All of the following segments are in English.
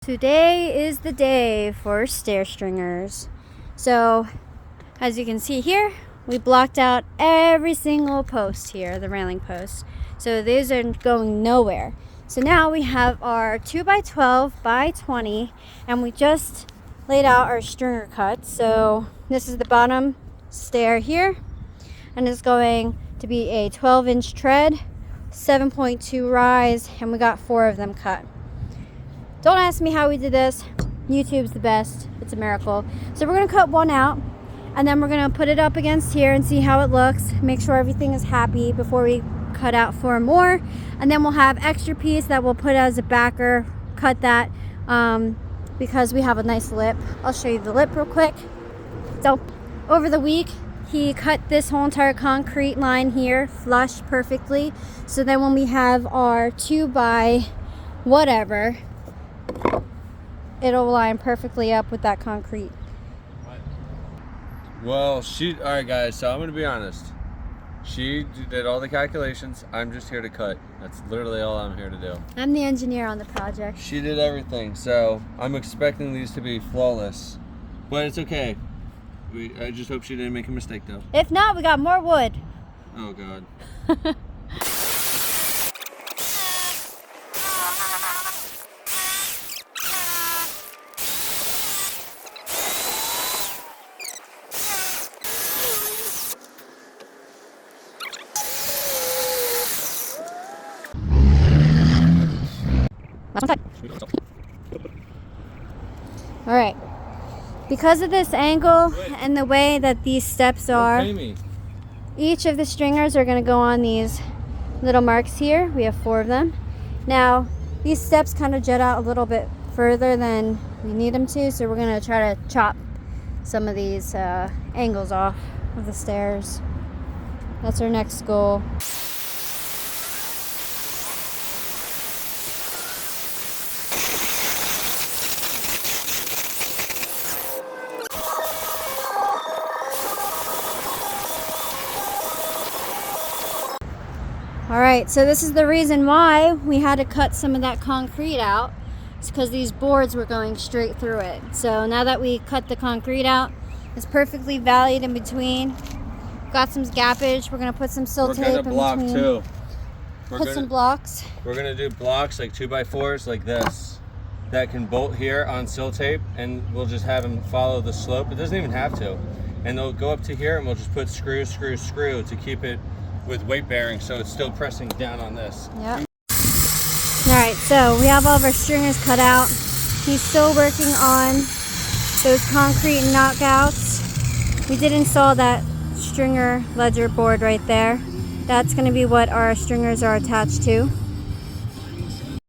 Today is the day for stair stringers. So as you can see here, we blocked out every single post here, the railing posts. So these are going nowhere. So now we have our 2x12 by 20 and we just laid out our stringer cut. So this is the bottom stair here and it's going to be a 12-inch tread, 7.2 rise, and we got 4 of them cut. Don't ask me how we did this. YouTube's the best. It's a miracle. So we're going to cut one out and then we're going to put it up against here and see how it looks. Make sure everything is happy before we cut out 4 more. And then we'll have extra piece that we'll put as a backer. Cut that because we have a nice lip. I'll show you the lip real quick. So over the week, he cut this whole entire concrete line here flush perfectly. So then when we have our 2 by whatever, it'll line perfectly up with that concrete. Well, alright guys, so I'm gonna be honest. She did all the calculations. I'm just here to cut. That's literally all I'm here to do. I'm the engineer on the project. She did everything, so I'm expecting these to be flawless. But it's okay. I just hope she didn't make a mistake though. If not, we got more wood. Oh God. All right, because of this angle and the way that these steps are, each of the stringers are going to go on these little marks here. We have 4 of them. Now these steps kind of jut out a little bit further than we need them to, so we're going to try to chop some of these angles off of the stairs. That's our next goal. Alright, so this is the reason why we had to cut some of that concrete out. It's because these boards were going straight through it. So now that we cut the concrete out, it's perfectly valid in between. Got some gappage. We're going to put some sill tape in between. We're going to block too. Put some blocks. We're going to do blocks like 2x4s like this that can bolt here on sill tape, and we'll just have them follow the slope. It doesn't even have to. And they'll go up to here and we'll just put screw to keep it with weight bearing, so it's still pressing down on this. Yep. Alright, so we have all of our stringers cut out. He's still working on those concrete knockouts. We did install that stringer ledger board right there. That's going to be what our stringers are attached to.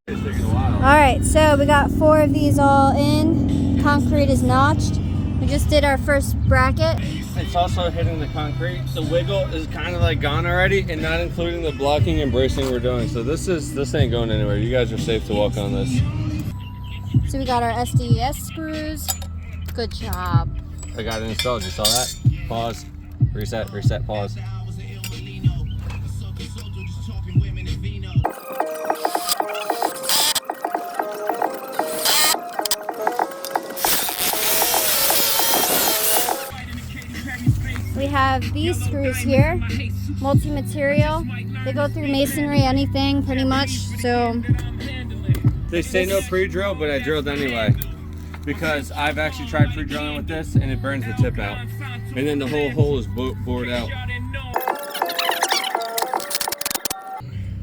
Alright, so we got 4 of these all in. Concrete is notched. We just did our first bracket. It's also hitting the concrete. The wiggle is kind of like gone already, and not including the blocking and bracing we're doing. So this ain't going anywhere. You guys are safe to walk on this. So we got our SDS screws. Good job. I got it installed. You saw that? Pause. Reset. Reset. Pause. We have these screws here, multi-material. They go through masonry, anything pretty much. So they say no pre-drill, but I drilled anyway because I've actually tried pre-drilling with this and it burns the tip out, and then the whole hole is bored out.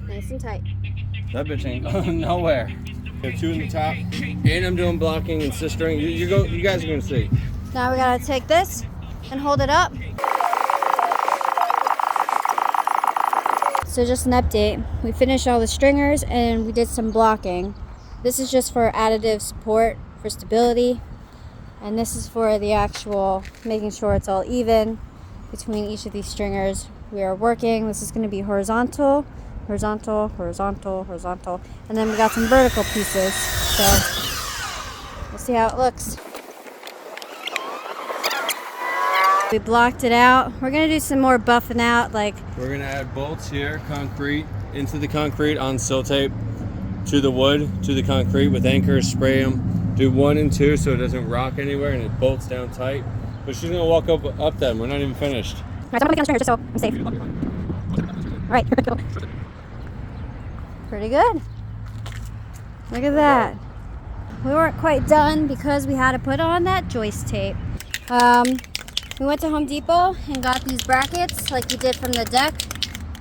Nice and tight. That bitch ain't going nowhere. I have 2 in the top, and I'm doing blocking and sistering. You guys are gonna see. Now we gotta take this and hold it up. So just an update, we finished all the stringers and we did some blocking. This is just for additive support, for stability, and this is for the actual making sure it's all even between each of these stringers. We are working, this is going to be horizontal, horizontal, horizontal, horizontal, and then we got some vertical pieces, so we'll see how it looks. We blocked it out. We're gonna do some more buffing out, like we're gonna add bolts here, concrete into the concrete on sill tape, to the wood, to the concrete with anchors, spray them, do 1 and 2 so it doesn't rock anywhere and it bolts down tight. But she's gonna walk up them. We're not even finished. Alright, so I'm gonna put the on the stringer just so I'm safe. Alright, here we go. Pretty good. Look at that. We weren't quite done because we had to put on that joist tape. We went to Home Depot and got these brackets like we did from the deck,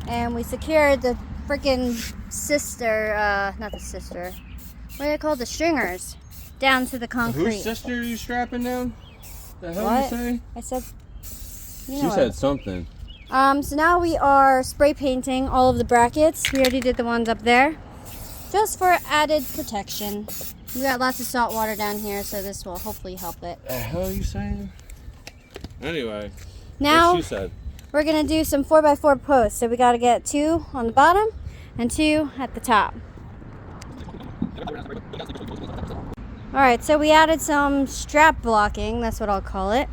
and we secured the freaking not the sister, what are they called, the stringers, down to the concrete. Whose sister are you strapping down? The hell What? you say? I said, you She know said something. So now we are spray painting all of the brackets. We already did the ones up there, just for added protection. We got lots of salt water down here, so this will hopefully help it. The hell are you saying? Anyway, Now what she said. we're gonna do some 4x4 posts. So we gotta get 2 on the bottom and 2 at the top. Alright, so we added some strap blocking, that's what I'll call it,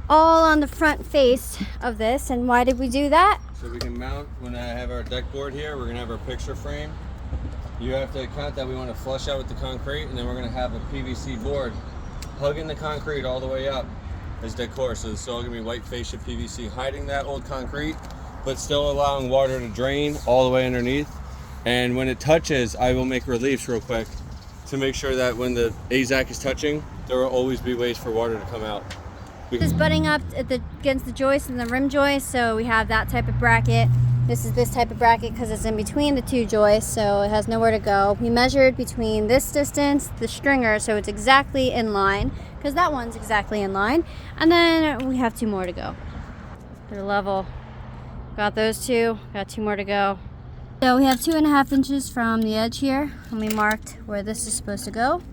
all on the front face of this. And why did we do that? So we can mount, when I have our deck board here, we're gonna have our picture frame. You have to count that we want to flush out with the concrete, and then we're gonna have a PVC board hugging the concrete all the way up as decor. So it's all gonna be white fascia PVC hiding that old concrete, but still allowing water to drain all the way underneath. And when it touches, I will make reliefs real quick to make sure that when the AZAC is touching, there will always be ways for water to come out. This is butting up against the joist and the rim joist, so we have that type of bracket. This is this type of bracket because it's in between the 2 joists, so it has nowhere to go. We measured between this distance, the stringer, so it's exactly in line, because that one's exactly in line. And then we have 2 more to go. They're level. Got those 2, got 2 more to go. So we have 2.5 inches from the edge here, and we marked where this is supposed to go.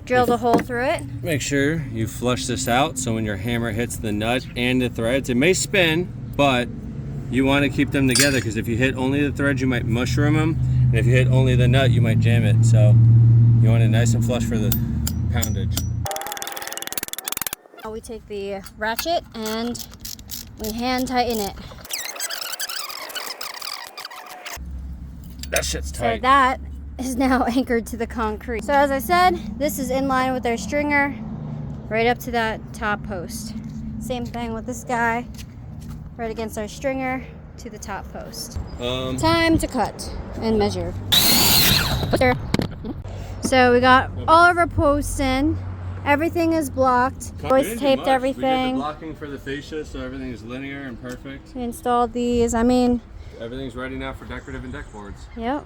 Drilled a hole through it. Make sure you flush this out so when your hammer hits the nut and the threads, it may spin, but you want to keep them together, because if you hit only the threads, you might mushroom them, and if you hit only the nut, you might jam it. So you want it nice and flush for the poundage. Now we take the ratchet and we hand tighten it. That shit's So tight. that is now anchored to the concrete. So as I said, this is in line with our stringer, right up to that top post. Same thing with this guy, right against our stringer to the top post. Time to cut and measure. So we got all of our posts in. Everything is blocked. Always taped everything. We did the blocking for the fascia, so everything is linear and perfect. We installed these. I mean, everything's ready now for decorative and deck boards. yep.